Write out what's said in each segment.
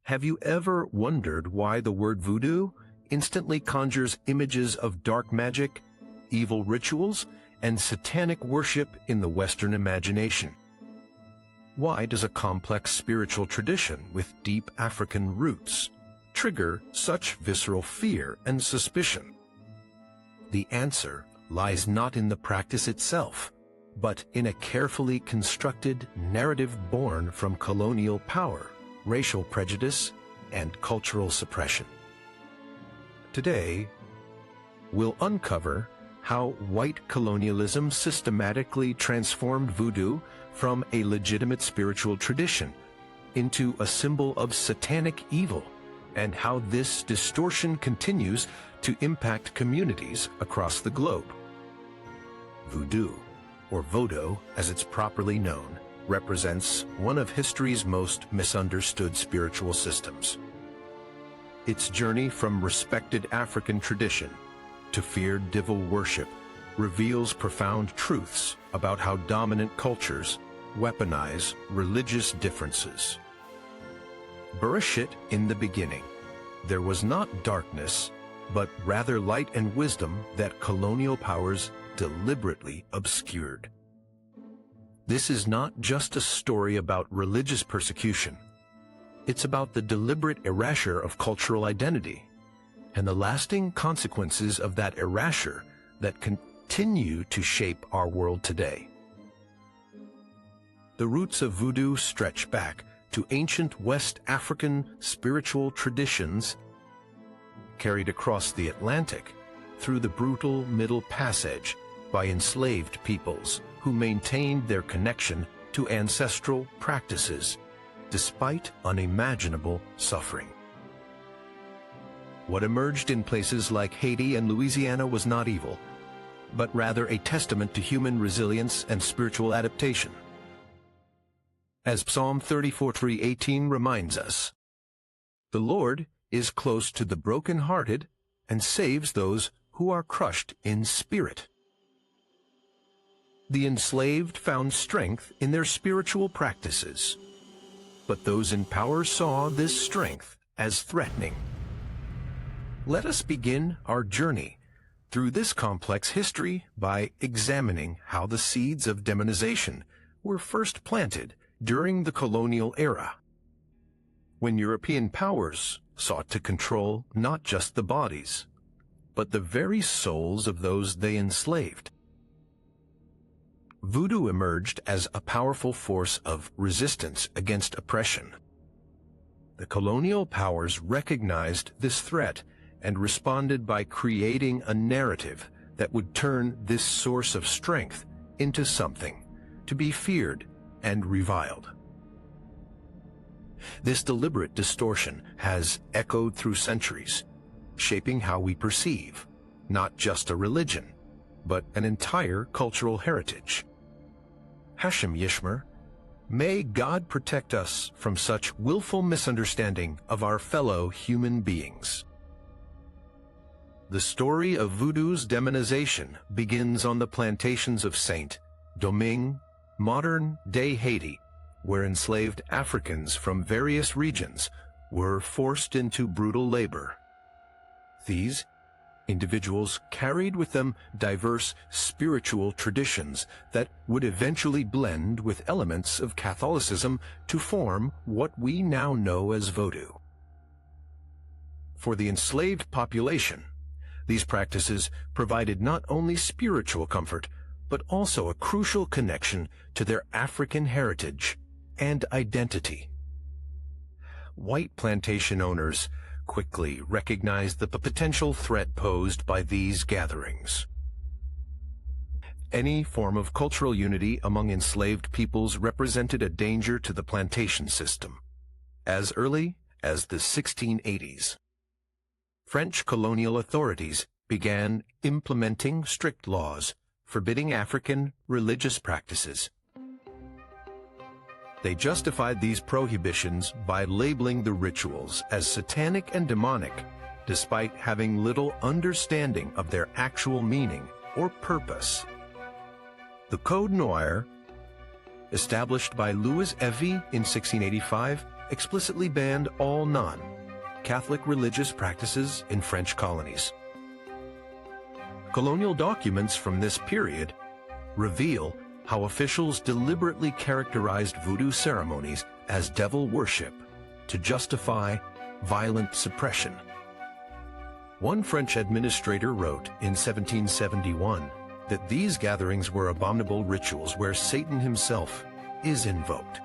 Have you ever wondered why the word voodoo instantly conjures images of dark magic, evil rituals, and satanic worship in the Western imagination? Why does a complex spiritual tradition with deep African roots trigger such visceral fear and suspicion? The answer lies not in the practice itself, but in a carefully constructed narrative born from colonial power, racial prejudice, and cultural suppression. Today, we'll uncover how white colonialism systematically transformed voodoo from a legitimate spiritual tradition into a symbol of satanic evil, and how this distortion continues to impact communities across the globe. Voodoo, or Vodou as it's properly known, represents one of history's most misunderstood spiritual systems. Its journey from respected African tradition to feared devil worship reveals profound truths about how dominant cultures weaponize religious differences. Bereshit, in the beginning, there was not darkness, but rather light and wisdom that colonial powers deliberately obscured. This is not just a story about religious persecution. It's about the deliberate erasure of cultural identity and the lasting consequences of that erasure that continue to shape our world today. The roots of voodoo stretch back to ancient West African spiritual traditions carried across the Atlantic through the brutal Middle Passage by enslaved peoples who maintained their connection to ancestral practices despite unimaginable suffering. What emerged in places like Haiti and Louisiana was not evil, but rather a testament to human resilience and spiritual adaptation. As Psalm 34:18 reminds us, "The Lord is close to the brokenhearted and saves those who are crushed in spirit." The enslaved found strength in their spiritual practices, but those in power saw this strength as threatening. Let us begin our journey through this complex history by examining how the seeds of demonization were first planted during the colonial era, when European powers sought to control not just the bodies, but the very souls of those they enslaved. Voodoo emerged as a powerful force of resistance against oppression. The colonial powers recognized this threat and responded by creating a narrative that would turn this source of strength into something to be feared and reviled. This deliberate distortion has echoed through centuries, shaping how we perceive not just a religion, but an entire cultural heritage. Hashem Yishmer, may God protect us from such willful misunderstanding of our fellow human beings. The story of voodoo's demonization begins on the plantations of Saint-Domingue, modern-day Haiti, where enslaved Africans from various regions were forced into brutal labor. These individuals carried with them diverse spiritual traditions that would eventually blend with elements of Catholicism to form what we now know as Vodou. For the enslaved population, these practices provided not only spiritual comfort, but also a crucial connection to their African heritage and identity. White plantation owners quickly recognized the potential threat posed by these gatherings. Any form of cultural unity among enslaved peoples represented a danger to the plantation system. As early as the 1680s, French colonial authorities began implementing strict laws forbidding African religious practices. They justified these prohibitions by labeling the rituals as satanic and demonic, despite having little understanding of their actual meaning or purpose. The Code Noir, established by Louis Evie in 1685, explicitly banned all non-Catholic religious practices in French colonies. Colonial documents from this period reveal how officials deliberately characterized voodoo ceremonies as devil worship to justify violent suppression. One French administrator wrote in 1771 that these gatherings were abominable rituals where Satan himself is invoked.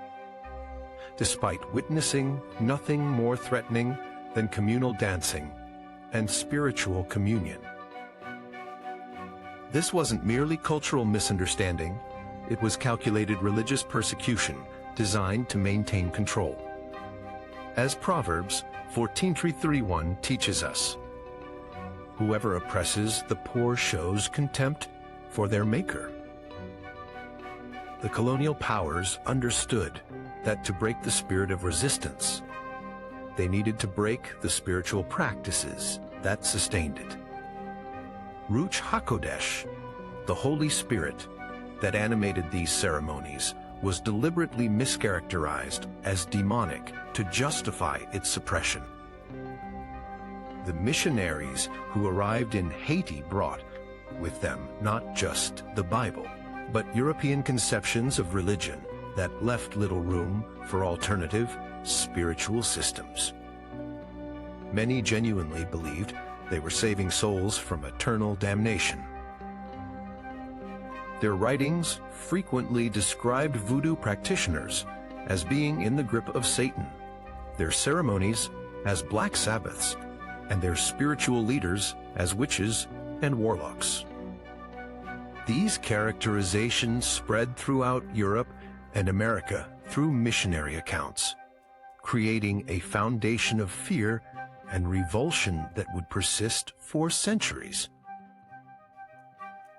Despite witnessing nothing more threatening than communal dancing and spiritual communion. This wasn't merely cultural misunderstanding, it was calculated religious persecution designed to maintain control. As Proverbs 14:31 teaches us, whoever oppresses the poor shows contempt for their maker. The colonial powers understood that to break the spirit of resistance, they needed to break the spiritual practices that sustained it. Ruach HaKodesh, the Holy Spirit that animated these ceremonies, was deliberately mischaracterized as demonic to justify its suppression. The missionaries who arrived in Haiti brought with them not just the Bible, but European conceptions of religion that left little room for alternative spiritual systems. Many genuinely believed they were saving souls from eternal damnation. Their writings frequently described voodoo practitioners as being in the grip of Satan, their ceremonies as Black Sabbaths, and their spiritual leaders as witches and warlocks. These characterizations spread throughout Europe and America through missionary accounts, creating a foundation of fear and revulsion that would persist for centuries.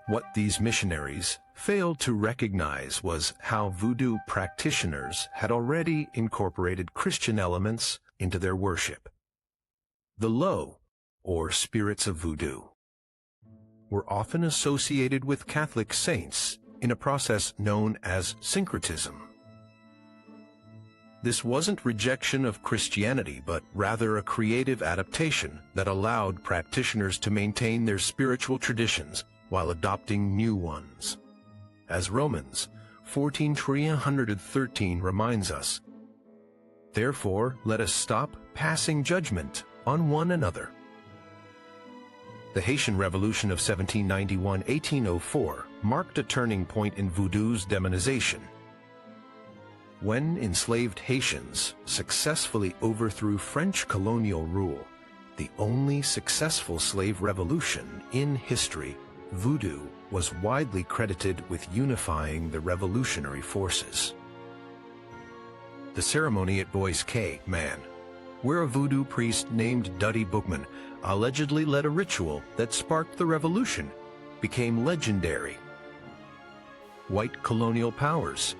What these missionaries failed to recognize was how voodoo practitioners had already incorporated Christian elements into their worship. The Lo, or spirits of voodoo, were often associated with Catholic saints in a process known as syncretism. This wasn't rejection of Christianity, but rather a creative adaptation that allowed practitioners to maintain their spiritual traditions while adopting new ones. As Romans 14:313 reminds us, "Therefore let us stop passing judgment on one another." The Haitian Revolution of 1791-1804 marked a turning point in voodoo's demonization. When enslaved Haitians successfully overthrew French colonial rule, the only successful slave revolution in history, voodoo was widely credited with unifying the revolutionary forces. The ceremony at Bois Cay, Man, where a voodoo priest named Duddy Bookman allegedly led a ritual that sparked the revolution, became legendary. White colonial powers,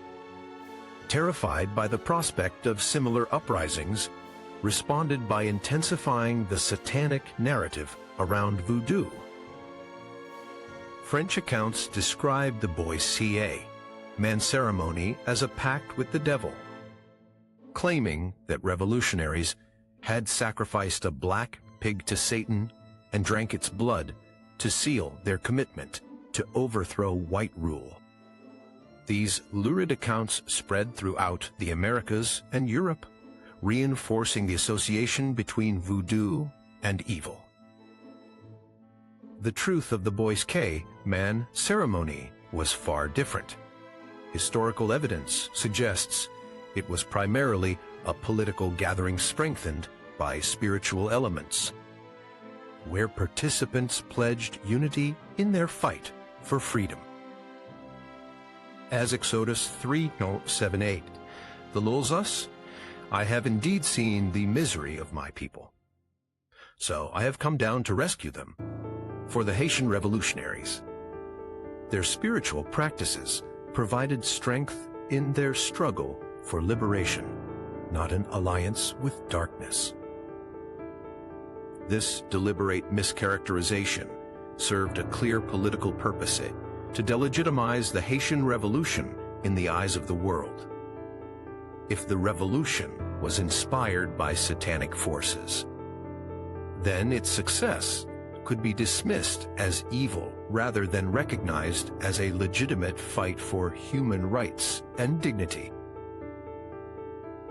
terrified by the prospect of similar uprisings, responded by intensifying the satanic narrative around voodoo. French accounts describe the Bois Cay, Man ceremony as a pact with the devil, claiming that revolutionaries had sacrificed a black pig to Satan and drank its blood to seal their commitment to overthrow white rule. These lurid accounts spread throughout the Americas and Europe, reinforcing the association between voodoo and evil. The truth of the Bois Cay Man ceremony was far different. Historical evidence suggests it was primarily a political gathering strengthened by spiritual elements, where participants pledged unity in their fight for freedom. As Exodus 3:7-8, the Lolzas, "I have indeed seen the misery of my people. So I have come down to rescue them." For the Haitian revolutionaries, their spiritual practices provided strength in their struggle for liberation, not an alliance with darkness. This deliberate mischaracterization served a clear political purpose to delegitimize the Haitian Revolution in the eyes of the world. If the revolution was inspired by satanic forces. Then its success could be dismissed as evil rather than recognized as a legitimate fight for human rights and dignity.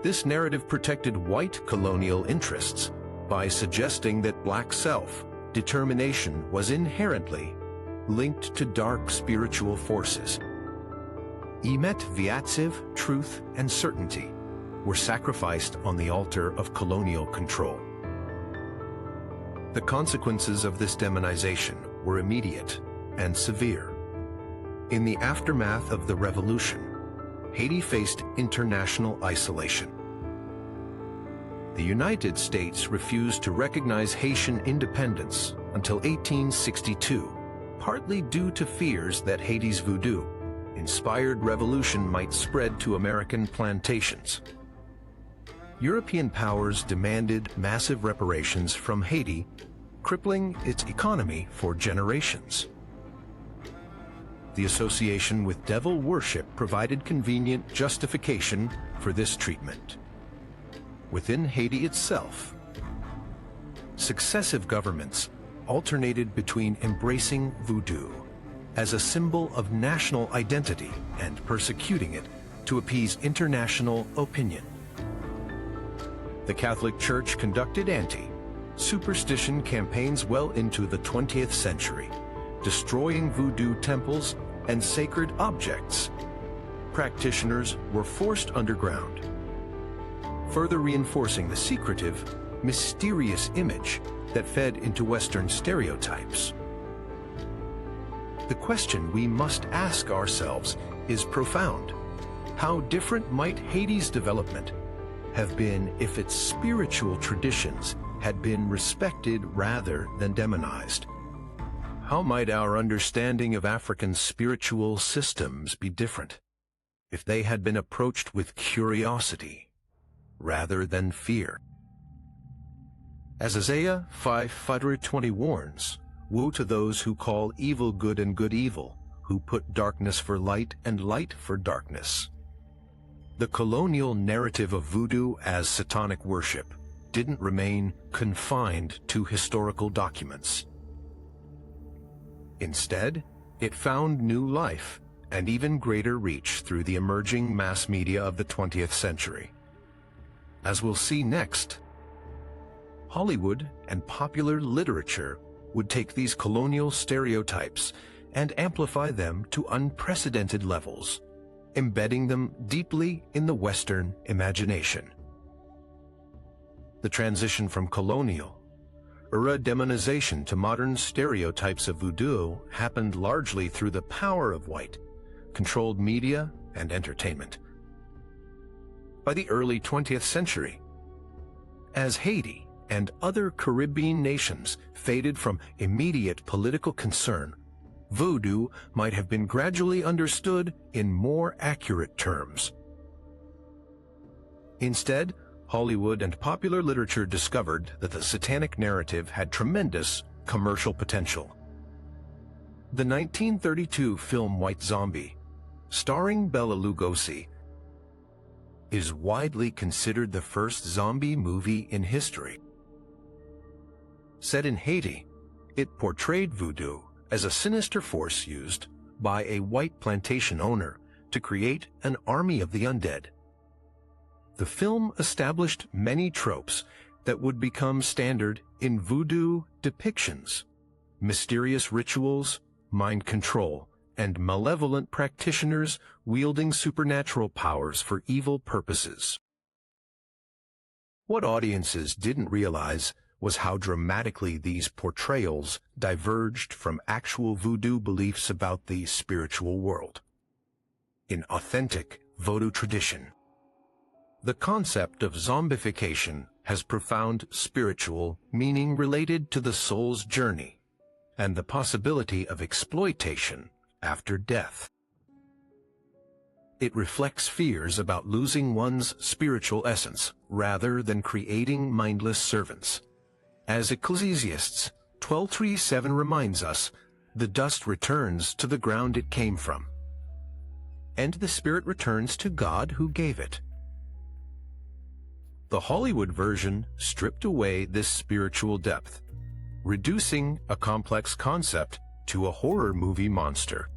This narrative protected white colonial interests by suggesting that black self-determination was inherently linked to dark spiritual forces. Emet Vyatsiv, truth and certainty were sacrificed on the altar of colonial control. The consequences of this demonization were immediate and severe. In the aftermath of the revolution, Haiti faced international isolation. The United States refused to recognize Haitian independence until 1862, partly due to fears that Haiti's voodoo-inspired revolution might spread to American plantations. European powers demanded massive reparations from Haiti, crippling its economy for generations. The association with devil worship provided convenient justification for this treatment. Within Haiti itself, successive governments alternated between embracing voodoo as a symbol of national identity and persecuting it to appease international opinion. The Catholic Church conducted anti-superstition campaigns well into the 20th century, destroying voodoo temples and sacred objects. Practitioners were forced underground, further reinforcing the secretive, mysterious image that fed into Western stereotypes. The question we must ask ourselves is profound. How different might Haiti's development have been if its spiritual traditions had been respected rather than demonized? How might our understanding of African spiritual systems be different if they had been approached with curiosity rather than fear? As Isaiah 5:20 warns, "Woe to those who call evil good and good evil, who put darkness for light and light for darkness." The colonial narrative of voodoo as satanic worship didn't remain confined to historical documents. Instead, it found new life and even greater reach through the emerging mass media of the 20th century. As we'll see next, Hollywood and popular literature would take these colonial stereotypes and amplify them to unprecedented levels, embedding them deeply in the Western imagination. The transition from colonial era demonization to modern stereotypes of voodoo happened largely through the power of white-controlled media and entertainment. By the early 20th century, as Haiti and other Caribbean nations faded from immediate political concern, voodoo might have been gradually understood in more accurate terms. Instead, Hollywood and popular literature discovered that the satanic narrative had tremendous commercial potential. The 1932 film White Zombie, starring Bela Lugosi, is widely considered the first zombie movie in history. Set in Haiti, it portrayed voodoo as a sinister force used by a white plantation owner to create an army of the undead. The film established many tropes that would become standard in voodoo depictions: mysterious rituals, mind control, and malevolent practitioners wielding supernatural powers for evil purposes. What audiences didn't realize was how dramatically these portrayals diverged from actual voodoo beliefs about the spiritual world. In authentic voodoo tradition, the concept of zombification has profound spiritual meaning related to the soul's journey and the possibility of exploitation after death. It reflects fears about losing one's spiritual essence rather than creating mindless servants. As Ecclesiastes 12:7 reminds us, the dust returns to the ground it came from, and the spirit returns to God who gave it. The Hollywood version stripped away this spiritual depth, reducing a complex concept to a horror movie monster.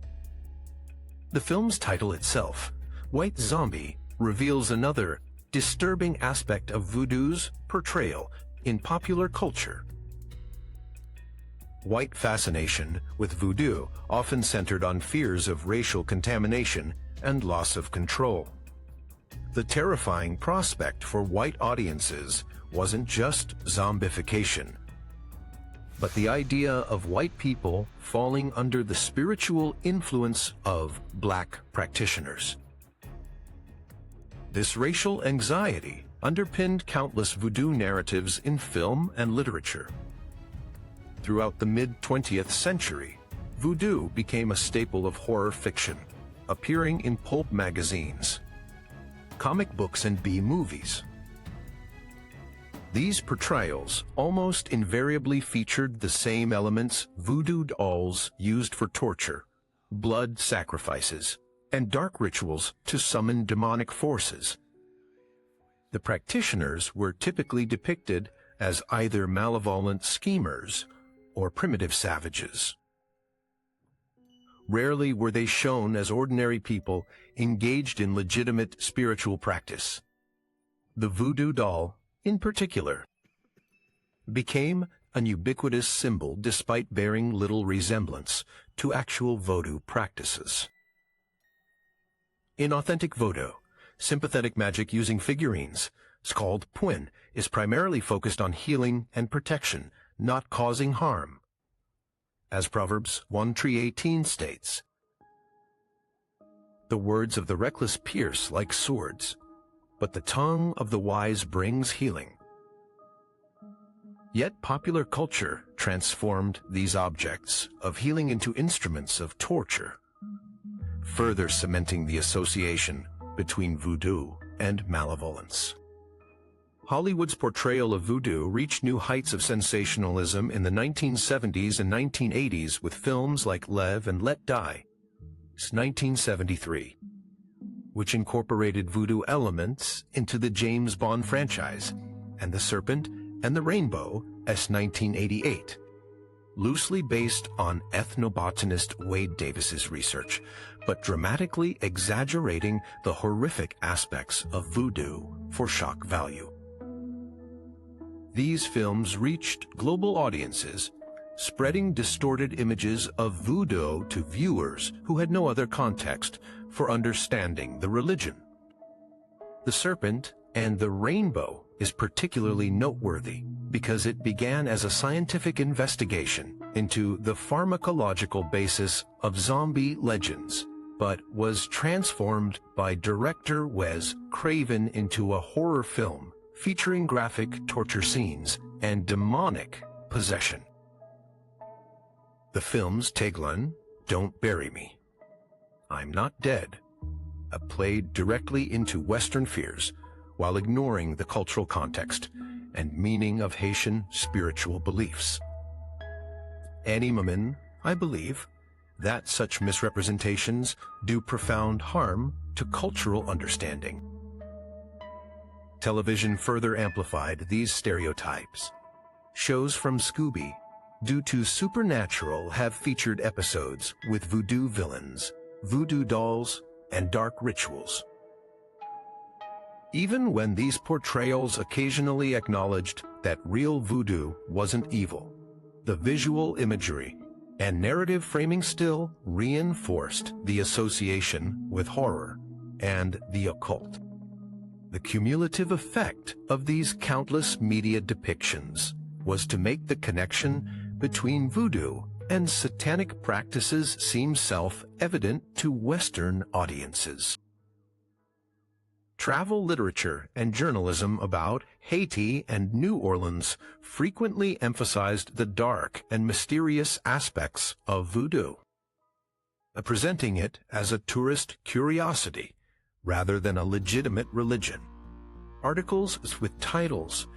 The film's title itself, White Zombie, reveals another disturbing aspect of voodoo's portrayal in popular culture. White fascination with voodoo often centered on fears of racial contamination and loss of control. The terrifying prospect for white audiences wasn't just zombification, but the idea of white people falling under the spiritual influence of black practitioners. This racial anxiety underpinned countless voodoo narratives in film and literature. Throughout the mid-20th century, voodoo became a staple of horror fiction, appearing in pulp magazines, comic books, and B-movies. These portrayals almost invariably featured the same elements voodoo dolls used for torture, blood sacrifices, and dark rituals to summon demonic forces. The practitioners were typically depicted as either malevolent schemers or primitive savages. Rarely were they shown as ordinary people engaged in legitimate spiritual practice. The voodoo doll, in particular, became an ubiquitous symbol despite bearing little resemblance to actual voodoo practices. In authentic voodoo, sympathetic magic using figurines, called Pwin, is primarily focused on healing and protection, not causing harm. As Proverbs 1:18 states, "The words of the reckless pierce like swords, but the tongue of the wise brings healing." Yet popular culture transformed these objects of healing into instruments of torture, further cementing the association between voodoo and malevolence. Hollywood's portrayal of voodoo reached new heights of sensationalism in the 1970s and 1980s with films like Live and Let Die, 1973, which incorporated voodoo elements into the James Bond franchise, and The Serpent and the Rainbow, 1988, loosely based on ethnobotanist Wade Davis's research, but dramatically exaggerating the horrific aspects of voodoo for shock value. These films reached global audiences, spreading distorted images of voodoo to viewers who had no other context for understanding the religion. The Serpent and the Rainbow is particularly noteworthy because it began as a scientific investigation into the pharmacological basis of zombie legends, but was transformed by director Wes Craven into a horror film featuring graphic torture scenes and demonic possession. The film's tagline, "Don't Bury Me, I'm Not Dead," played directly into Western fears while ignoring the cultural context and meaning of Haitian spiritual beliefs. Animamin, I believe, that such misrepresentations do profound harm to cultural understanding. Television further amplified these stereotypes. Shows from Scooby, due to Supernatural, have featured episodes with voodoo villains, voodoo dolls, and dark rituals. Even when these portrayals occasionally acknowledged that real voodoo wasn't evil, the visual imagery and narrative framing still reinforced the association with horror and the occult. The cumulative effect of these countless media depictions was to make the connection between voodoo and satanic practices seem self-evident to Western audiences. Travel literature and journalism about Haiti and New Orleans frequently emphasized the dark and mysterious aspects of voodoo, presenting it as a tourist curiosity rather than a legitimate religion. Articles with titles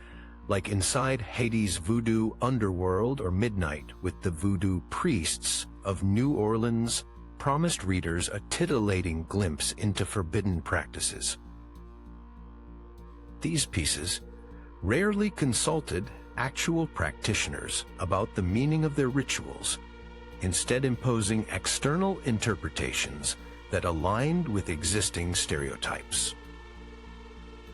like Inside Haiti's Voodoo Underworld or Midnight with the Voodoo Priests of New Orleans promised readers a titillating glimpse into forbidden practices. These pieces rarely consulted actual practitioners about the meaning of their rituals, instead imposing external interpretations that aligned with existing stereotypes.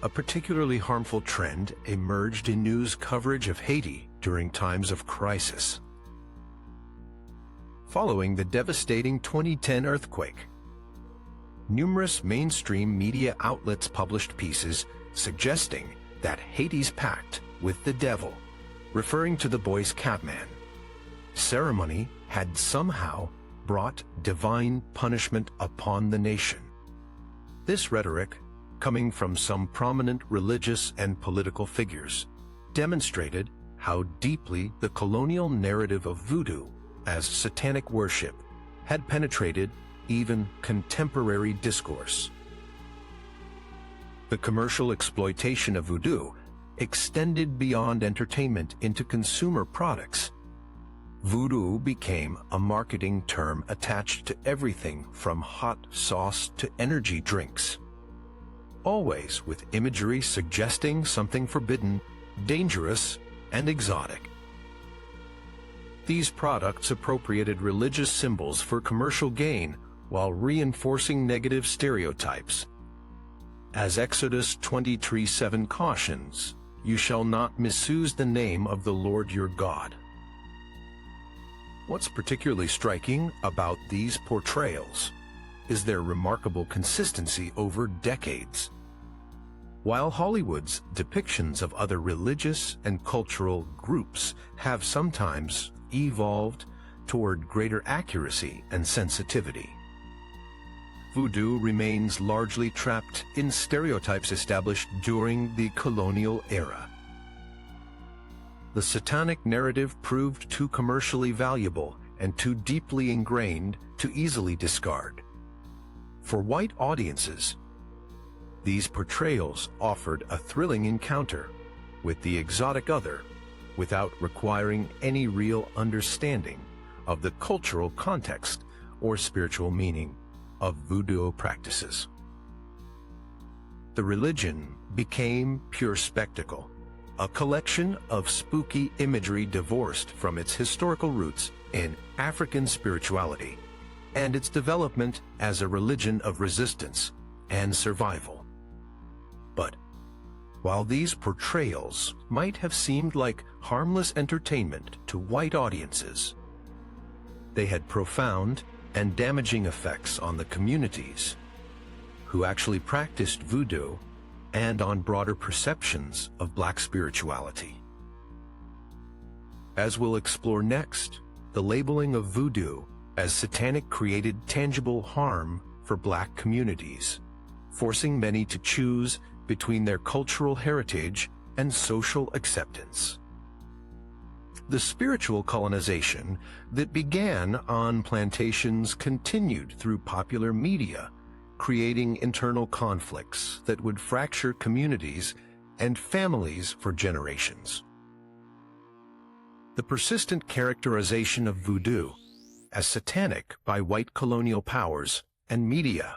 A particularly harmful trend emerged in news coverage of Haiti during times of crisis. Following the devastating 2010 earthquake, numerous mainstream media outlets published pieces suggesting that Haiti's pact with the devil, referring to the boy's Catman, ceremony had somehow brought divine punishment upon the nation. This rhetoric, coming from some prominent religious and political figures, demonstrated how deeply the colonial narrative of voodoo as satanic worship had penetrated even contemporary discourse. The commercial exploitation of voodoo extended beyond entertainment into consumer products. Voodoo became a marketing term attached to everything from hot sauce to energy drinks, always with imagery suggesting something forbidden, dangerous, and exotic. These products appropriated religious symbols for commercial gain while reinforcing negative stereotypes. As Exodus 23:7 cautions, "You shall not misuse the name of the Lord your God." What's particularly striking about these portrayals is their remarkable consistency over decades. While Hollywood's depictions of other religious and cultural groups have sometimes evolved toward greater accuracy and sensitivity, voodoo remains largely trapped in stereotypes established during the colonial era. The satanic narrative proved too commercially valuable and too deeply ingrained to easily discard. For white audiences, these portrayals offered a thrilling encounter with the exotic other without requiring any real understanding of the cultural context or spiritual meaning of voodoo practices. The religion became pure spectacle, a collection of spooky imagery divorced from its historical roots in African spirituality and its development as a religion of resistance and survival. But while these portrayals might have seemed like harmless entertainment to white audiences, they had profound and damaging effects on the communities who actually practiced voodoo and on broader perceptions of Black spirituality. As we'll explore next, the labeling of voodoo as satanic created tangible harm for Black communities, forcing many to choose between their cultural heritage and social acceptance. The spiritual colonization that began on plantations continued through popular media, creating internal conflicts that would fracture communities and families for generations. The persistent characterization of voodoo as satanic by white colonial powers and media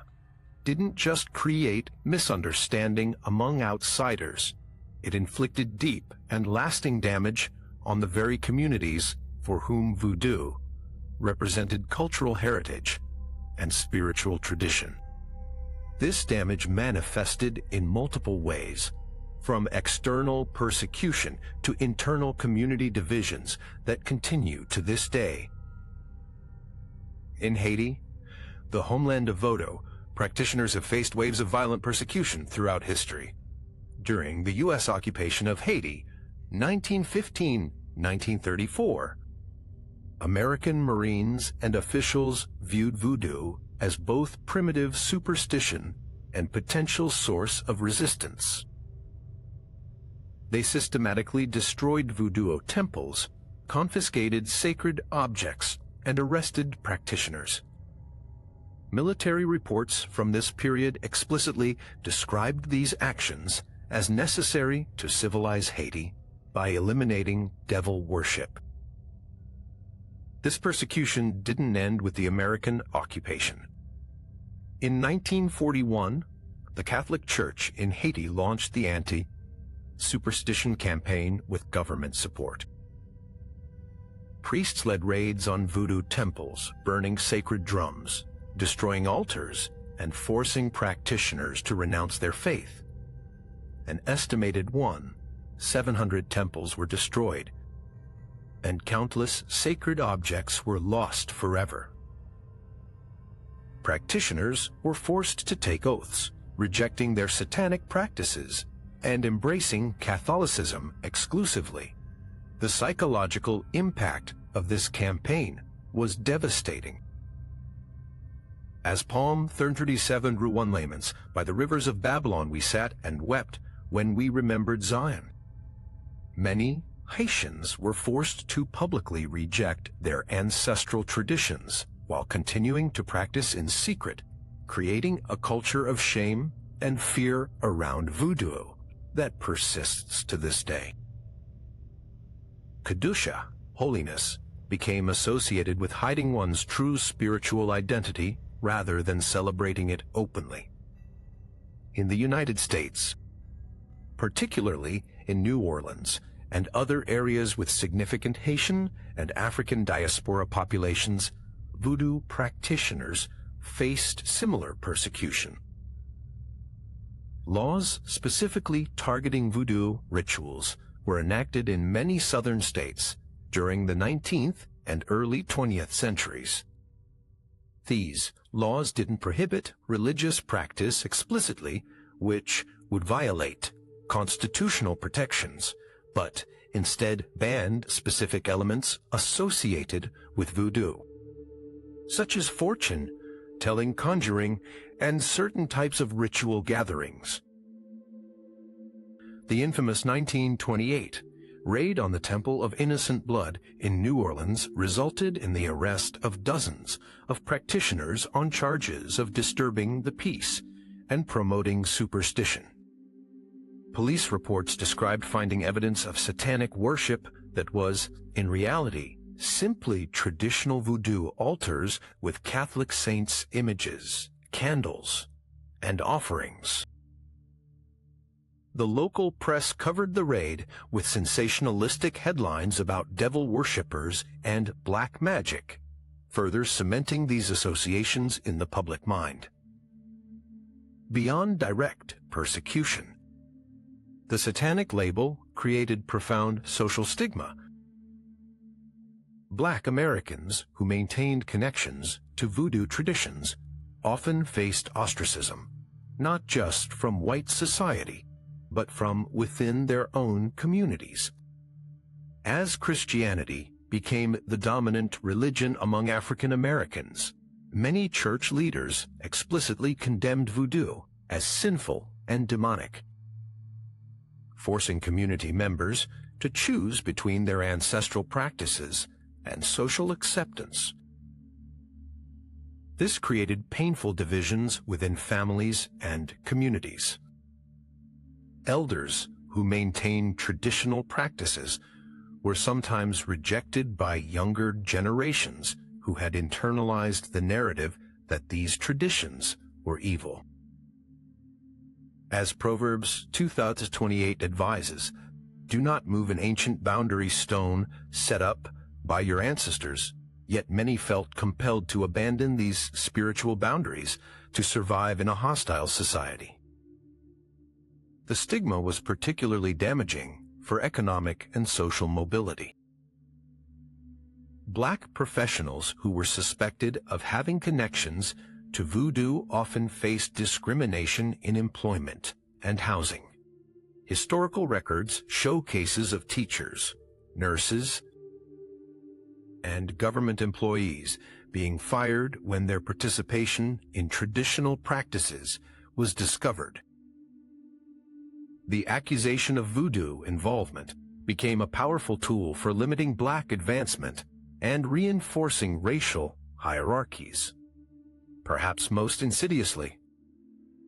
didn't just create misunderstanding among outsiders, it inflicted deep and lasting damage on the very communities for whom voodoo represented cultural heritage and spiritual tradition. This damage manifested in multiple ways, from external persecution to internal community divisions that continue to this day. In Haiti, the homeland of Voodoo, practitioners have faced waves of violent persecution throughout history. During the U.S. occupation of Haiti, 1915-1934, American Marines and officials viewed voodoo as both primitive superstition and potential source of resistance. They systematically destroyed voodoo temples, confiscated sacred objects, and arrested practitioners. Military reports from this period explicitly described these actions as necessary to civilize Haiti by eliminating devil worship. This persecution didn't end with the American occupation. In 1941, the Catholic Church in Haiti launched the superstition campaign with government support. Priests led raids on voodoo temples, burning sacred drums, destroying altars, and forcing practitioners to renounce their faith. An estimated 700 temples were destroyed, and countless sacred objects were lost forever. Practitioners were forced to take oaths, rejecting their satanic practices and embracing Catholicism exclusively. The psychological impact of this campaign was devastating. As Psalm 37 grew one laments, by the rivers of Babylon we sat and wept when we remembered Zion. Many Haitians were forced to publicly reject their ancestral traditions while continuing to practice in secret, creating a culture of shame and fear around voodoo that persists to this day. Kedusha, holiness, became associated with hiding one's true spiritual identity rather than celebrating it openly. In the United States, particularly in New Orleans and other areas with significant Haitian and African diaspora populations, voodoo practitioners faced similar persecution. Laws specifically targeting voodoo rituals were enacted in many southern states during the 19th and early 20th centuries. These laws didn't prohibit religious practice explicitly, which would violate constitutional protections, but instead banned specific elements associated with voodoo, such as fortune-telling, conjuring, and certain types of ritual gatherings. The infamous 1928 raid on the Temple of Innocent Blood in New Orleans resulted in the arrest of dozens of practitioners on charges of disturbing the peace and promoting superstition. Police reports described finding evidence of satanic worship that was, in reality, simply traditional voodoo altars with Catholic saints' images, candles, and offerings. The local press covered the raid with sensationalistic headlines about devil worshippers and black magic, further cementing these associations in the public mind. Beyond direct persecution, the satanic label created profound social stigma. Black Americans who maintained connections to voodoo traditions often faced ostracism, not just from white society, but from within their own communities. As Christianity became the dominant religion among African Americans, many church leaders explicitly condemned voodoo as sinful and demonic, forcing community members to choose between their ancestral practices and social acceptance. This created painful divisions within families and communities. Elders who maintained traditional practices were sometimes rejected by younger generations who had internalized the narrative that these traditions were evil. As Proverbs 2:28 advises, do not move an ancient boundary stone set up by your ancestors, yet many felt compelled to abandon these spiritual boundaries to survive in a hostile society. The stigma was particularly damaging for economic and social mobility. Black professionals who were suspected of having connections to voodoo often faced discrimination in employment and housing. Historical records show cases of teachers, nurses, and government employees being fired when their participation in traditional practices was discovered. The accusation of voodoo involvement became a powerful tool for limiting black advancement and reinforcing racial hierarchies. Perhaps most insidiously,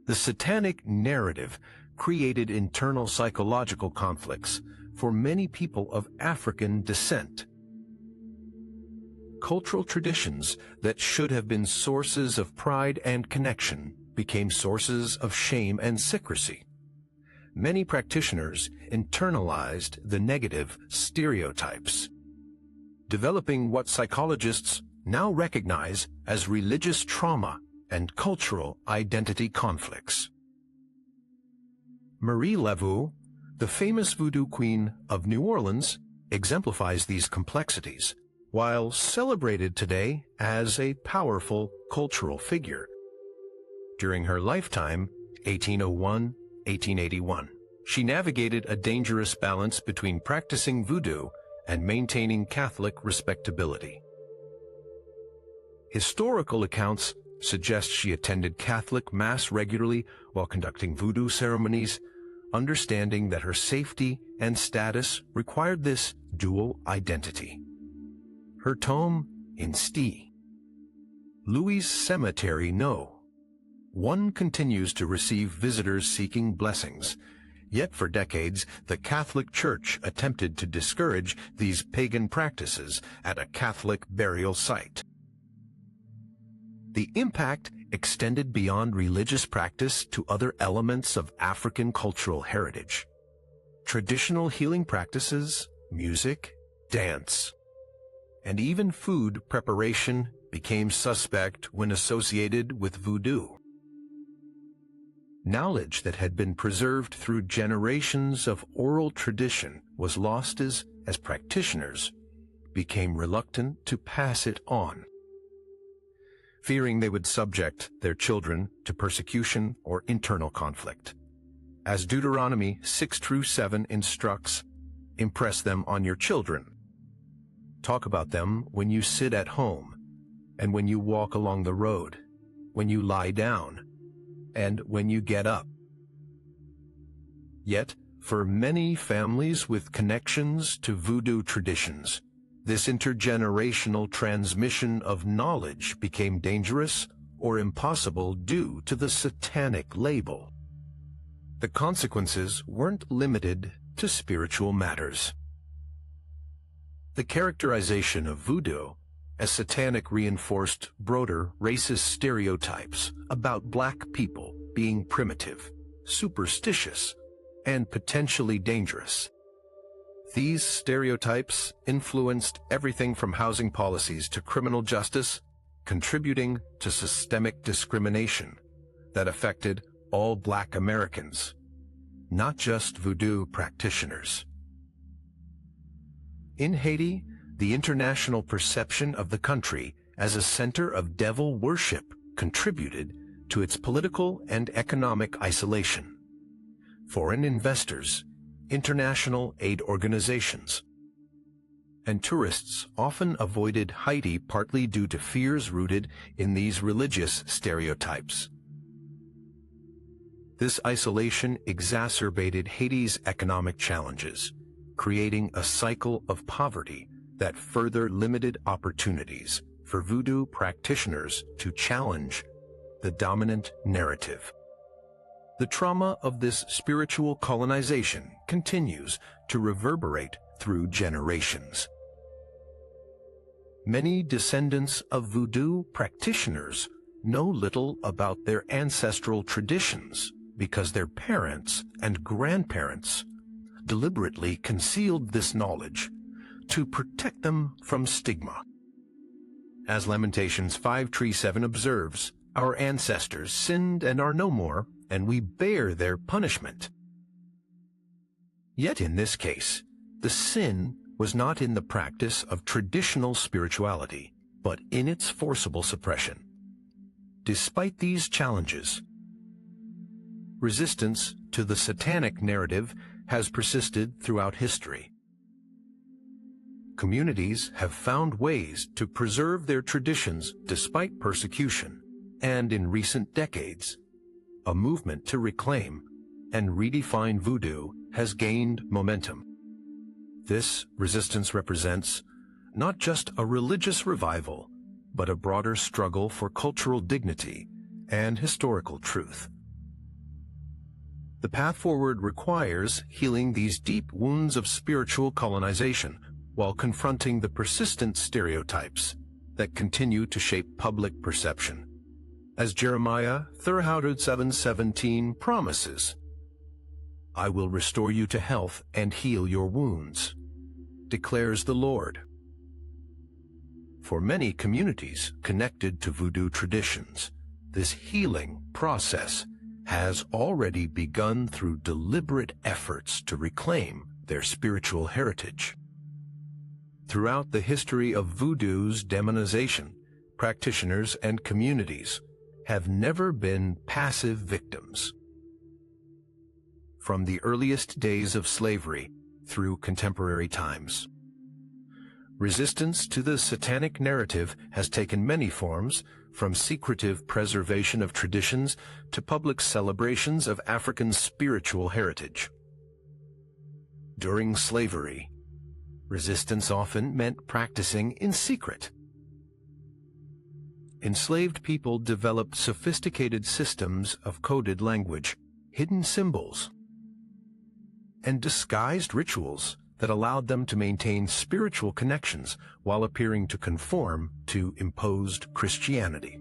the satanic narrative created internal psychological conflicts for many people of African descent. Cultural traditions that should have been sources of pride and connection became sources of shame and secrecy. many practitioners internalized the negative stereotypes, developing what psychologists now recognize as religious trauma and cultural identity conflicts. Marie Laveau, the famous voodoo queen of New Orleans, exemplifies these complexities, while celebrated today as a powerful cultural figure. During her lifetime, 1801-1881, she navigated a dangerous balance between practicing voodoo and maintaining Catholic respectability. Historical accounts suggest she attended Catholic Mass regularly while conducting voodoo ceremonies, understanding that her safety and status required this dual identity. Her tome, In Sti, Louis' Cemetery No. 1 continues to receive visitors seeking blessings, yet for decades the Catholic Church attempted to discourage these pagan practices at a Catholic burial site. The impact extended beyond religious practice to other elements of African cultural heritage. Traditional healing practices, music, dance, and even food preparation became suspect when associated with voodoo. Knowledge that had been preserved through generations of oral tradition was lost as practitioners became reluctant to pass it on, fearing they would subject their children to persecution or internal conflict. As Deuteronomy 6-7 instructs, impress them on your children. Talk about them when you sit at home, and when you walk along the road, when you lie down, and when you get up. Yet, for many families with connections to voodoo traditions, this intergenerational transmission of knowledge became dangerous or impossible due to the satanic label. The consequences weren't limited to spiritual matters. The characterization of voodoo as satanic reinforced broader racist stereotypes about black people being primitive, superstitious, and potentially dangerous. These stereotypes influenced everything from housing policies to criminal justice, contributing to systemic discrimination that affected all Black Americans, not just voodoo practitioners. In Haiti, the international perception of the country as a center of devil worship contributed to its political and economic isolation. Foreign investors, international aid organizations, and tourists often avoided Haiti partly due to fears rooted in these religious stereotypes. This isolation exacerbated Haiti's economic challenges, creating a cycle of poverty that further limited opportunities for voodoo practitioners to challenge the dominant narrative. The trauma of this spiritual colonization continues to reverberate through generations. Many descendants of voodoo practitioners know little about their ancestral traditions because their parents and grandparents deliberately concealed this knowledge to protect them from stigma. As Lamentations 5:7 observes, our ancestors sinned and are no more, and we bear their punishment. Yet in this case, the sin was not in the practice of traditional spirituality, but in its forcible suppression. Despite these challenges, resistance to the satanic narrative has persisted throughout history. Communities have found ways to preserve their traditions despite persecution, and in recent decades, a movement to reclaim and redefine voodoo has gained momentum. This resistance represents not just a religious revival, but a broader struggle for cultural dignity and historical truth. The path forward requires healing these deep wounds of spiritual colonization while confronting the persistent stereotypes that continue to shape public perception. As Jeremiah 37:17 promises, I will restore you to health and heal your wounds, declares the Lord. For many communities connected to voodoo traditions, this healing process has already begun through deliberate efforts to reclaim their spiritual heritage. Throughout the history of voodoo's demonization, practitioners and communities have never been passive victims. From the earliest days of slavery through contemporary times, resistance to the satanic narrative has taken many forms, from secretive preservation of traditions to public celebrations of African spiritual heritage. During slavery, resistance often meant practicing in secret. Enslaved people developed sophisticated systems of coded language, hidden symbols, and disguised rituals that allowed them to maintain spiritual connections while appearing to conform to imposed Christianity.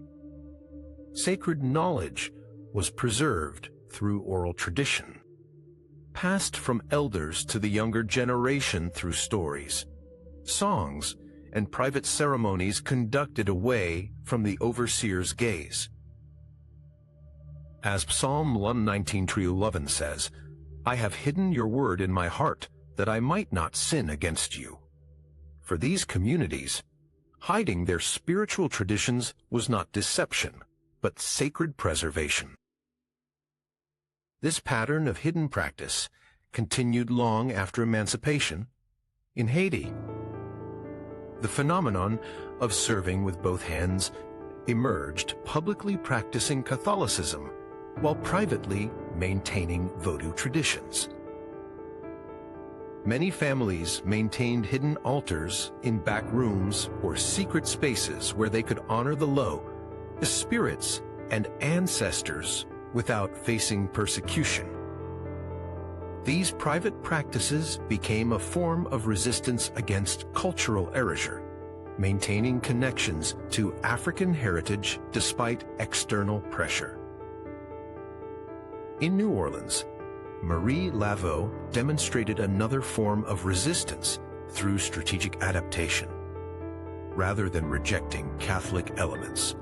Sacred knowledge was preserved through oral tradition, passed from elders to the younger generation through stories, songs, and private ceremonies conducted away from the overseer's gaze. As Psalm 119:11 says, "I have hidden your word in my heart, that I might not sin against you." For these communities, hiding their spiritual traditions was not deception, but sacred preservation. This pattern of hidden practice continued long after emancipation. In Haiti, the phenomenon of serving with both hands emerged, publicly practicing Catholicism while privately maintaining voodoo traditions. Many families maintained hidden altars in back rooms or secret spaces where they could honor the low, the spirits and ancestors without facing persecution. These private practices became a form of resistance against cultural erasure, maintaining connections to African heritage despite external pressure. In New Orleans, Marie Laveau demonstrated another form of resistance through strategic adaptation, rather than rejecting Catholic elements.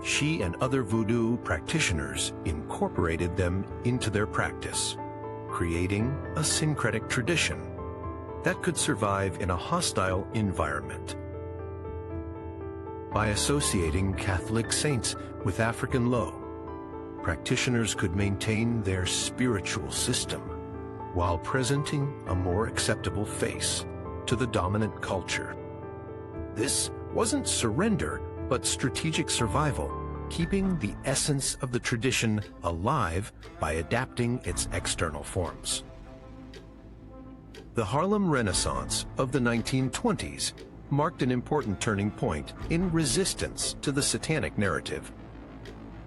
She and other voodoo practitioners incorporated them into their practice, creating a syncretic tradition that could survive in a hostile environment. By associating Catholic saints with African Lo, practitioners could maintain their spiritual system while presenting a more acceptable face to the dominant culture. This wasn't surrender, but strategic survival, keeping the essence of the tradition alive by adapting its external forms. The Harlem Renaissance of the 1920s marked an important turning point in resistance to the satanic narrative.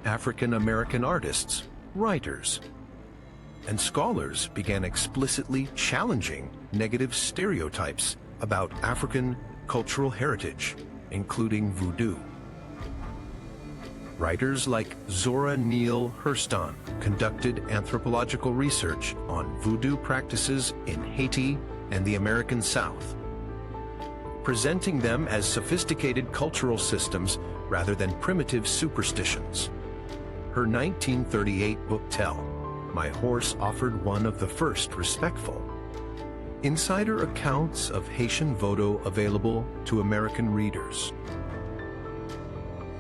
African American artists, writers, and scholars began explicitly challenging negative stereotypes about African cultural heritage, including voodoo. Writers like Zora Neale Hurston conducted anthropological research on voodoo practices in Haiti and the American South, presenting them as sophisticated cultural systems rather than primitive superstitions. Her 1938 book Tell, My Horse Offered One of the First Respectful, insider accounts of Haitian Vodou available to American readers.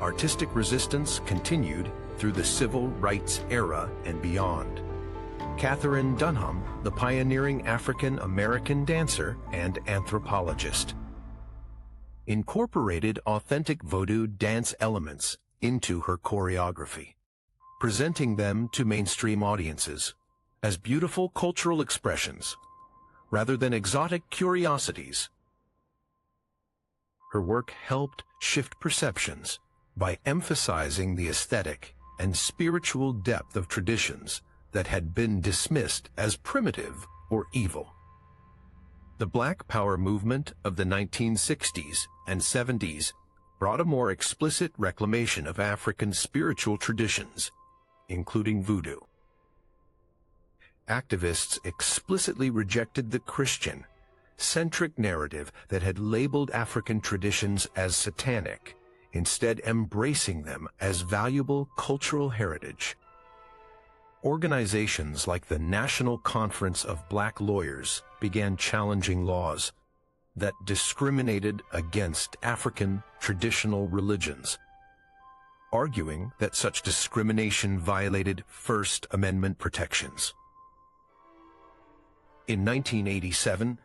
Artistic resistance continued through the civil rights era and beyond. Katherine Dunham, the pioneering African-American dancer and anthropologist, incorporated authentic Vodou dance elements into her choreography, presenting them to mainstream audiences as beautiful cultural expressions rather than exotic curiosities. Her work helped shift perceptions by emphasizing the aesthetic and spiritual depth of traditions that had been dismissed as primitive or evil. The Black Power movement of the 1960s and 70s brought a more explicit reclamation of African spiritual traditions, including voodoo. activists explicitly rejected the Christian-centric narrative that had labeled African traditions as satanic, instead embracing them as valuable cultural heritage. Organizations like the National Conference of Black Lawyers began challenging laws that discriminated against African traditional religions, arguing that such discrimination violated First Amendment protections. In 1987,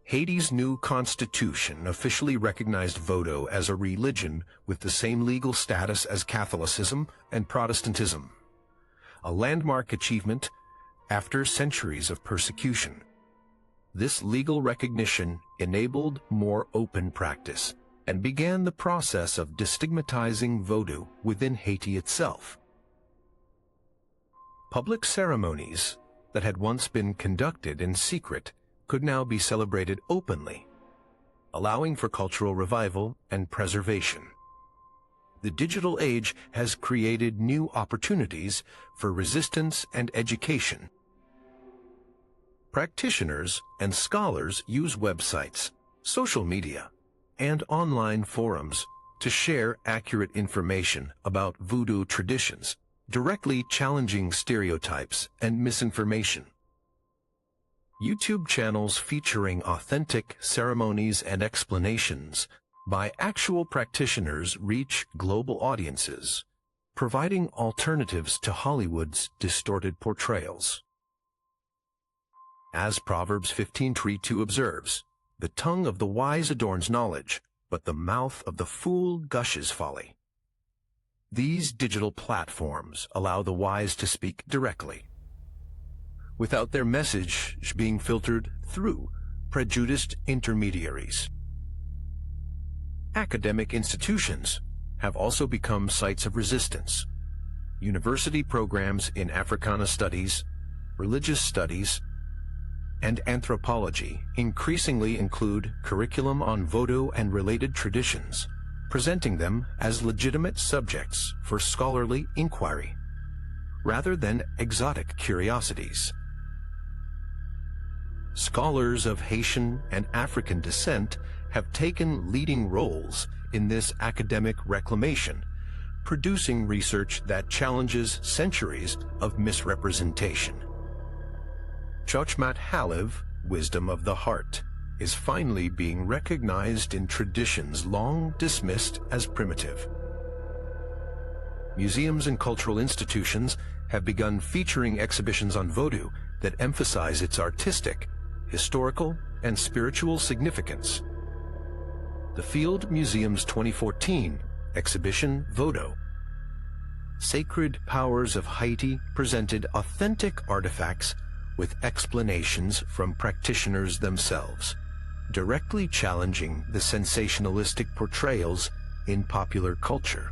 Haiti's new constitution officially recognized Vodou as a religion with the same legal status as Catholicism and Protestantism, a landmark achievement after centuries of persecution. This legal recognition enabled more open practice and began the process of destigmatizing Vodou within Haiti itself. Public ceremonies that had once been conducted in secret could now be celebrated openly, allowing for cultural revival and preservation. The digital age has created new opportunities for resistance and education. Practitioners and scholars use websites, social media, and online forums to share accurate information about voodoo traditions, directly challenging stereotypes and misinformation. YouTube channels featuring authentic ceremonies and explanations by actual practitioners reach global audiences, providing alternatives to Hollywood's distorted portrayals. As Proverbs 15:2 observes, "The tongue of the wise adorns knowledge, but the mouth of the fool gushes folly." These digital platforms allow the wise to speak directly, without their message being filtered through prejudiced intermediaries. Academic institutions have also become sites of resistance. University programs in Africana studies, religious studies, and anthropology increasingly include curriculum on Vodou and related traditions, presenting them as legitimate subjects for scholarly inquiry, rather than exotic curiosities. Scholars of Haitian and African descent have taken leading roles in this academic reclamation, producing research that challenges centuries of misrepresentation. Chochmat Halev, wisdom of the heart, is finally being recognized in traditions long dismissed as primitive. Museums and cultural institutions have begun featuring exhibitions on Vodou that emphasize its artistic, historical, and spiritual significance. The Field Museum's 2014 exhibition, Vodou, Sacred Powers of Haiti, presented authentic artifacts with explanations from practitioners themselves, directly challenging the sensationalistic portrayals in popular culture.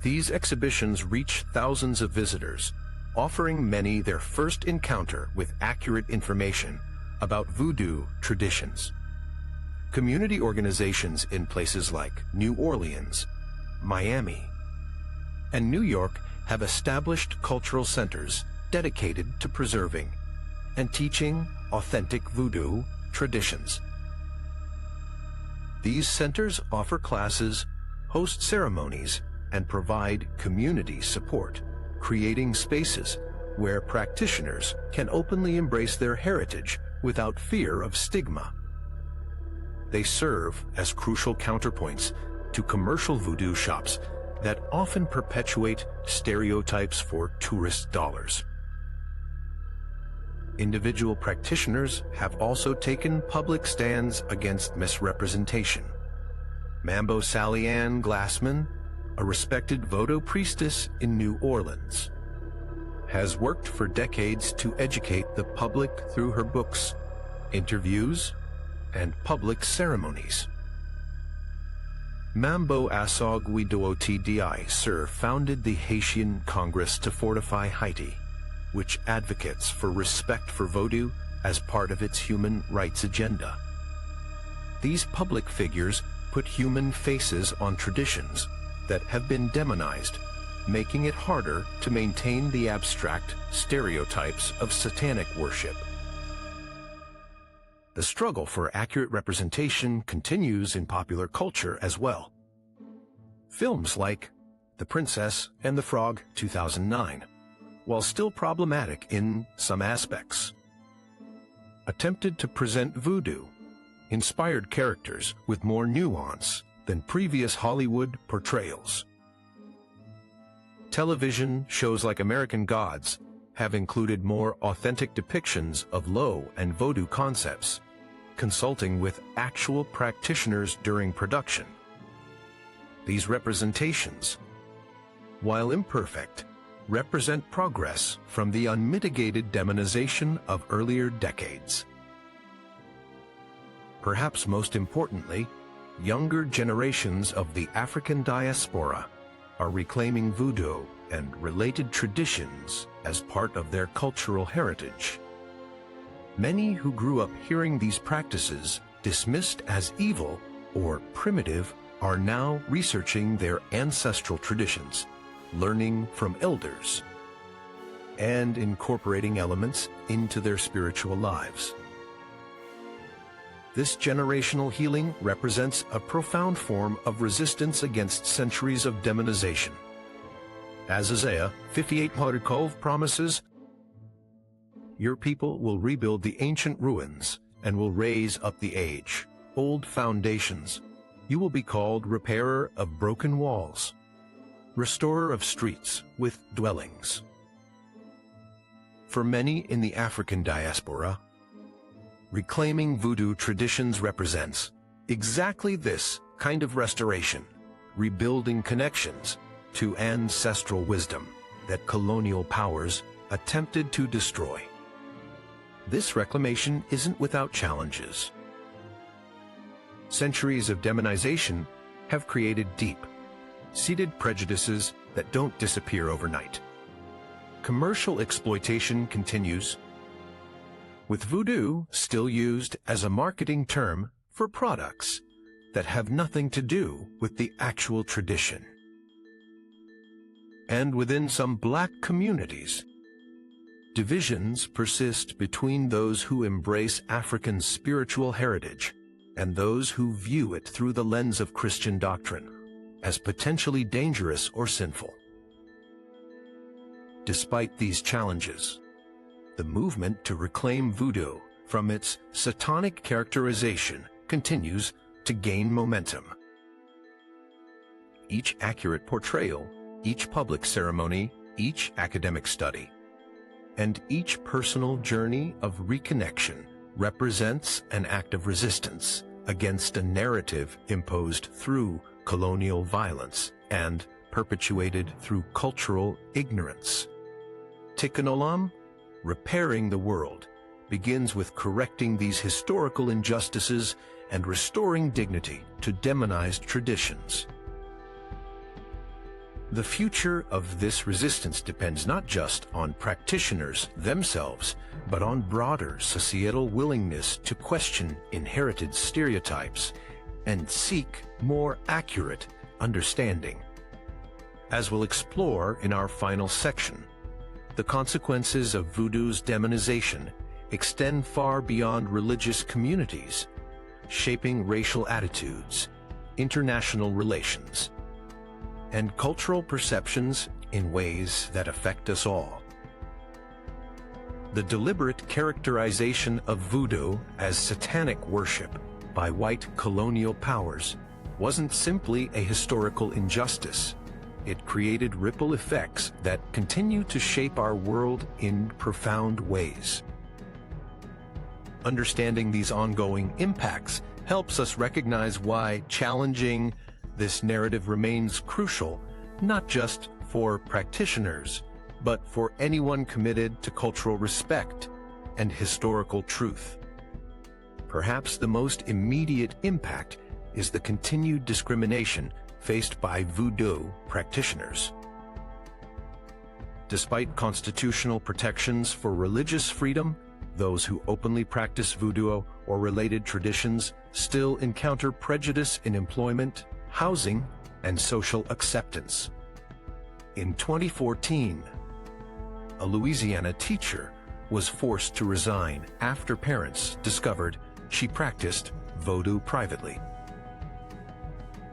These exhibitions reach thousands of visitors, offering many their first encounter with accurate information about voodoo traditions. Community organizations in places like New Orleans, Miami, and New York have established cultural centers dedicated to preserving and teaching authentic voodoo traditions. These centers offer classes, host ceremonies, and provide community support, creating spaces where practitioners can openly embrace their heritage without fear of stigma. They serve as crucial counterpoints to commercial voodoo shops that often perpetuate stereotypes for tourist dollars. Individual practitioners have also taken public stands against misrepresentation. Mambo Sally Ann Glassman, a respected Vodou priestess in New Orleans, has worked for decades to educate the public through her books, interviews, and public ceremonies. Mambo Asog Di Sir founded the Haitian Congress to Fortify Haiti, which advocates for respect for Vodou as part of its human rights agenda. These public figures put human faces on traditions that have been demonized, making it harder to maintain the abstract stereotypes of satanic worship. The struggle for accurate representation continues in popular culture as well. Films like The Princess and the Frog 2009, while still problematic in some aspects, attempted to present voodoo, inspired characters with more nuance than previous Hollywood portrayals. Television shows like American Gods have included more authentic depictions of Lo and voodoo concepts, consulting with actual practitioners during production. These representations, while imperfect, represent progress from the unmitigated demonization of earlier decades. Perhaps most importantly, younger generations of the African diaspora are reclaiming voodoo and related traditions as part of their cultural heritage. Many who grew up hearing these practices dismissed as evil or primitive are now researching their ancestral traditions, learning from elders, and incorporating elements into their spiritual lives. This generational healing represents a profound form of resistance against centuries of demonization. As Isaiah 58:12 promises, "Your people will rebuild the ancient ruins and will raise up the old foundations. You will be called repairer of broken walls, restorer of streets with dwellings." For many in the African diaspora, reclaiming voodoo traditions represents exactly this kind of restoration, rebuilding connections to ancestral wisdom that colonial powers attempted to destroy. This reclamation isn't without challenges. Centuries of demonization have created deep-seated prejudices that don't disappear overnight. Commercial exploitation continues, with voodoo still used as a marketing term for products that have nothing to do with the actual tradition. And within some Black communities, divisions persist between those who embrace African spiritual heritage and those who view it through the lens of Christian doctrine as potentially dangerous or sinful. Despite these challenges, the movement to reclaim voodoo from its satanic characterization continues to gain momentum. Each accurate portrayal, each public ceremony, each academic study, and each personal journey of reconnection represents an act of resistance against a narrative imposed through colonial violence and perpetuated through cultural ignorance. Tikkun Olam, repairing the world, begins with correcting these historical injustices and restoring dignity to demonized traditions. The future of this resistance depends not just on practitioners themselves, but on broader societal willingness to question inherited stereotypes and seek more accurate understanding. As we'll explore in our final section, the consequences of voodoo's demonization extend far beyond religious communities, shaping racial attitudes, international relations, and cultural perceptions in ways that affect us all. The deliberate characterization of voodoo as satanic worship by white colonial powers wasn't simply a historical injustice. It created ripple effects that continue to shape our world in profound ways. Understanding these ongoing impacts helps us recognize why challenging this narrative remains crucial, not just for practitioners, but for anyone committed to cultural respect and historical truth. Perhaps the most immediate impact is the continued discrimination faced by voodoo practitioners. Despite constitutional protections for religious freedom, those who openly practice voodoo or related traditions still encounter prejudice in employment, housing, and social acceptance. In 2014, a Louisiana teacher was forced to resign after parents discovered she practiced voodoo privately.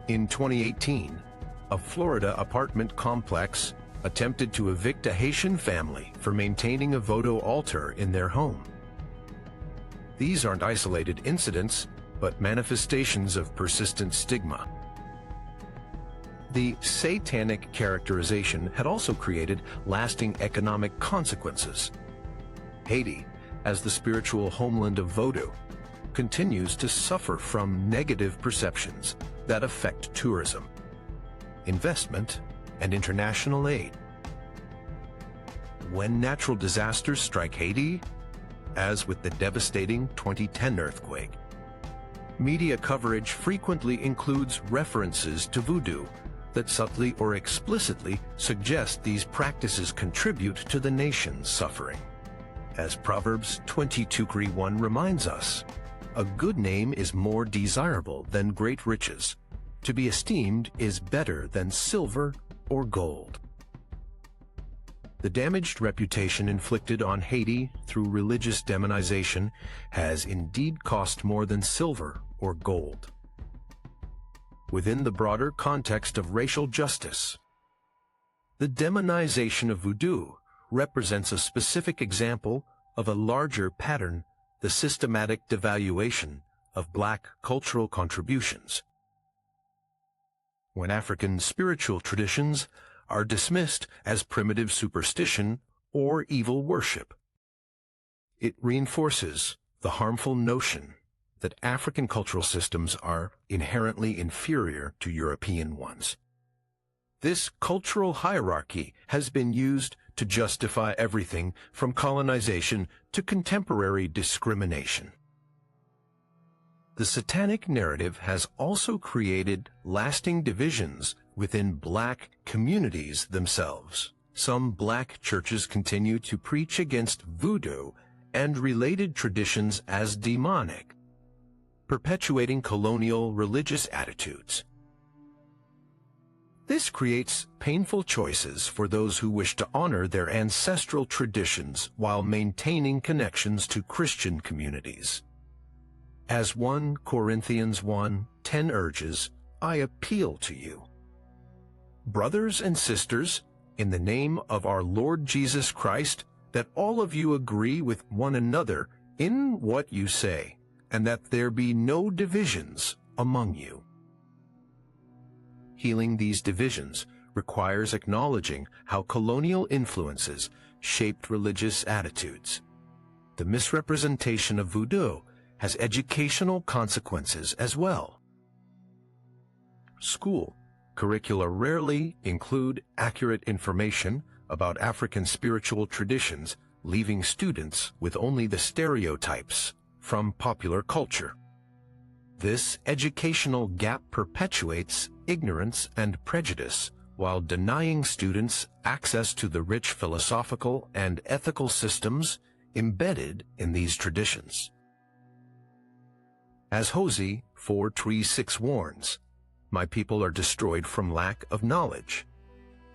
In 2018, a Florida apartment complex attempted to evict a Haitian family for maintaining a voodoo altar in their home. These aren't isolated incidents, but manifestations of persistent stigma. The satanic characterization had also created lasting economic consequences. Haiti, as the spiritual homeland of voodoo, continues to suffer from negative perceptions that affect tourism, investment, and international aid. When natural disasters strike Haiti, as with the devastating 2010 earthquake, media coverage frequently includes references to voodoo that subtly or explicitly suggest these practices contribute to the nation's suffering. As Proverbs 22:1 reminds us, a good name is more desirable than great riches. To be esteemed is better than silver or gold. The damaged reputation inflicted on Haiti through religious demonization has indeed cost more than silver or gold. Within the broader context of racial justice, the demonization of voodoo represents a specific example of a larger pattern: the systematic devaluation of Black cultural contributions. When African spiritual traditions are dismissed as primitive superstition or evil worship, it reinforces the harmful notion that African cultural systems are inherently inferior to European ones. This cultural hierarchy has been used to justify everything from colonization to contemporary discrimination. The satanic narrative has also created lasting divisions within Black communities themselves. Some Black churches continue to preach against voodoo and related traditions as demonic, perpetuating colonial religious attitudes. This creates painful choices for those who wish to honor their ancestral traditions while maintaining connections to Christian communities. As 1 Corinthians 1:10 urges, I appeal to you, brothers and sisters, in the name of our Lord Jesus Christ, that all of you agree with one another in what you say, and that there be no divisions among you. Healing these divisions requires acknowledging how colonial influences shaped religious attitudes. The misrepresentation of voodoo has educational consequences as well. School curricula rarely include accurate information about African spiritual traditions, leaving students with only the stereotypes from popular culture. This educational gap perpetuates ignorance and prejudice while denying students access to the rich philosophical and ethical systems embedded in these traditions. As Hosea 4:6 warns, my people are destroyed from lack of knowledge.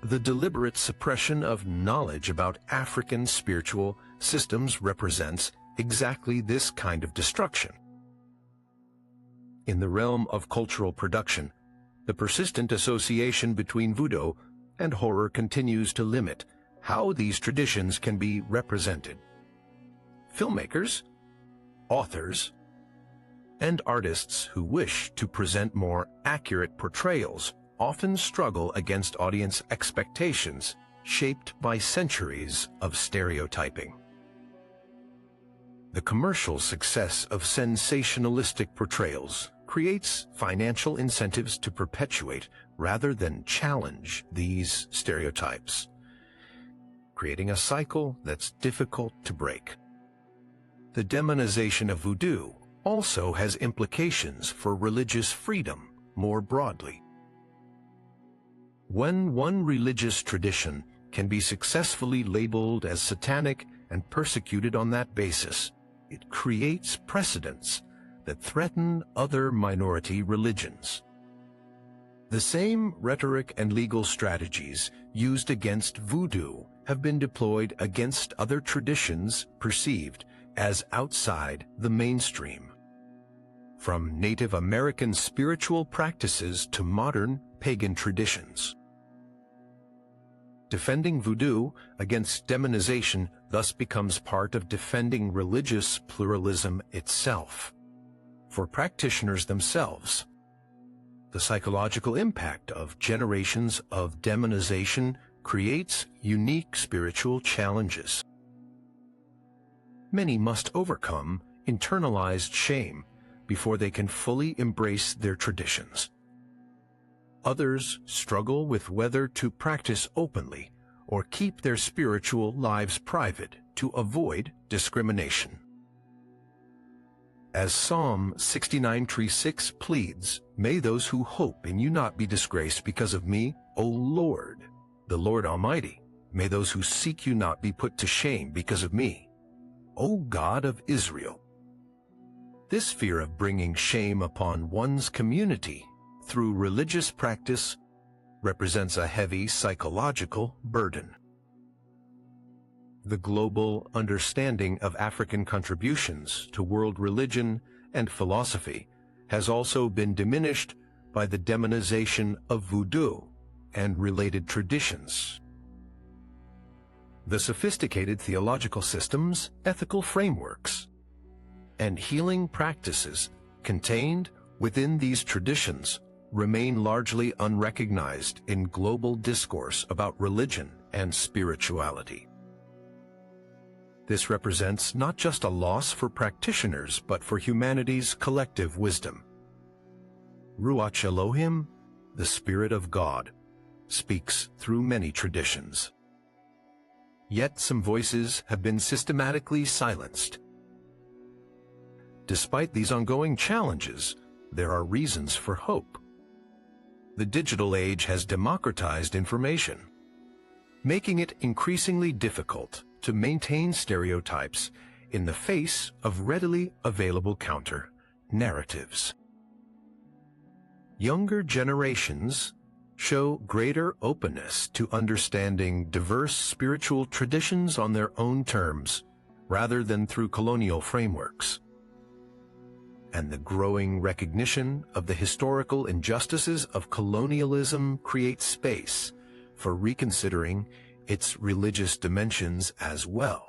The deliberate suppression of knowledge about African spiritual systems represents exactly this kind of destruction. In the realm of cultural production, the persistent association between voodoo and horror continues to limit how these traditions can be represented. Filmmakers, authors, and artists who wish to present more accurate portrayals often struggle against audience expectations shaped by centuries of stereotyping. The commercial success of sensationalistic portrayals creates financial incentives to perpetuate rather than challenge these stereotypes, creating a cycle that's difficult to break. The demonization of voodoo also has implications for religious freedom more broadly. When one religious tradition can be successfully labeled as satanic and persecuted on that basis, it creates precedents that threaten other minority religions. The same rhetoric and legal strategies used against voodoo have been deployed against other traditions perceived as outside the mainstream. From Native American spiritual practices to modern pagan traditions. Defending voodoo against demonization thus becomes part of defending religious pluralism itself. For practitioners themselves, the psychological impact of generations of demonization creates unique spiritual challenges. Many must overcome internalized shame before they can fully embrace their traditions. Others struggle with whether to practice openly or keep their spiritual lives private to avoid discrimination. As Psalm 69:6 pleads, "May those who hope in you not be disgraced because of me, O Lord, the Lord Almighty. May those who seek you not be put to shame because of me, O God of Israel." This fear of bringing shame upon one's community through religious practice represents a heavy psychological burden. The global understanding of African contributions to world religion and philosophy has also been diminished by the demonization of voodoo and related traditions. The sophisticated theological systems, ethical frameworks, and healing practices contained within these traditions remain largely unrecognized in global discourse about religion and spirituality. This represents not just a loss for practitioners, but for humanity's collective wisdom. Ruach Elohim, the Spirit of God, speaks through many traditions. Yet some voices have been systematically silenced. Despite these ongoing challenges, there are reasons for hope. The digital age has democratized information, making it increasingly difficult to maintain stereotypes in the face of readily available counter-narratives. Younger generations show greater openness to understanding diverse spiritual traditions on their own terms, rather than through colonial frameworks. And the growing recognition of the historical injustices of colonialism creates space for reconsidering its religious dimensions as well.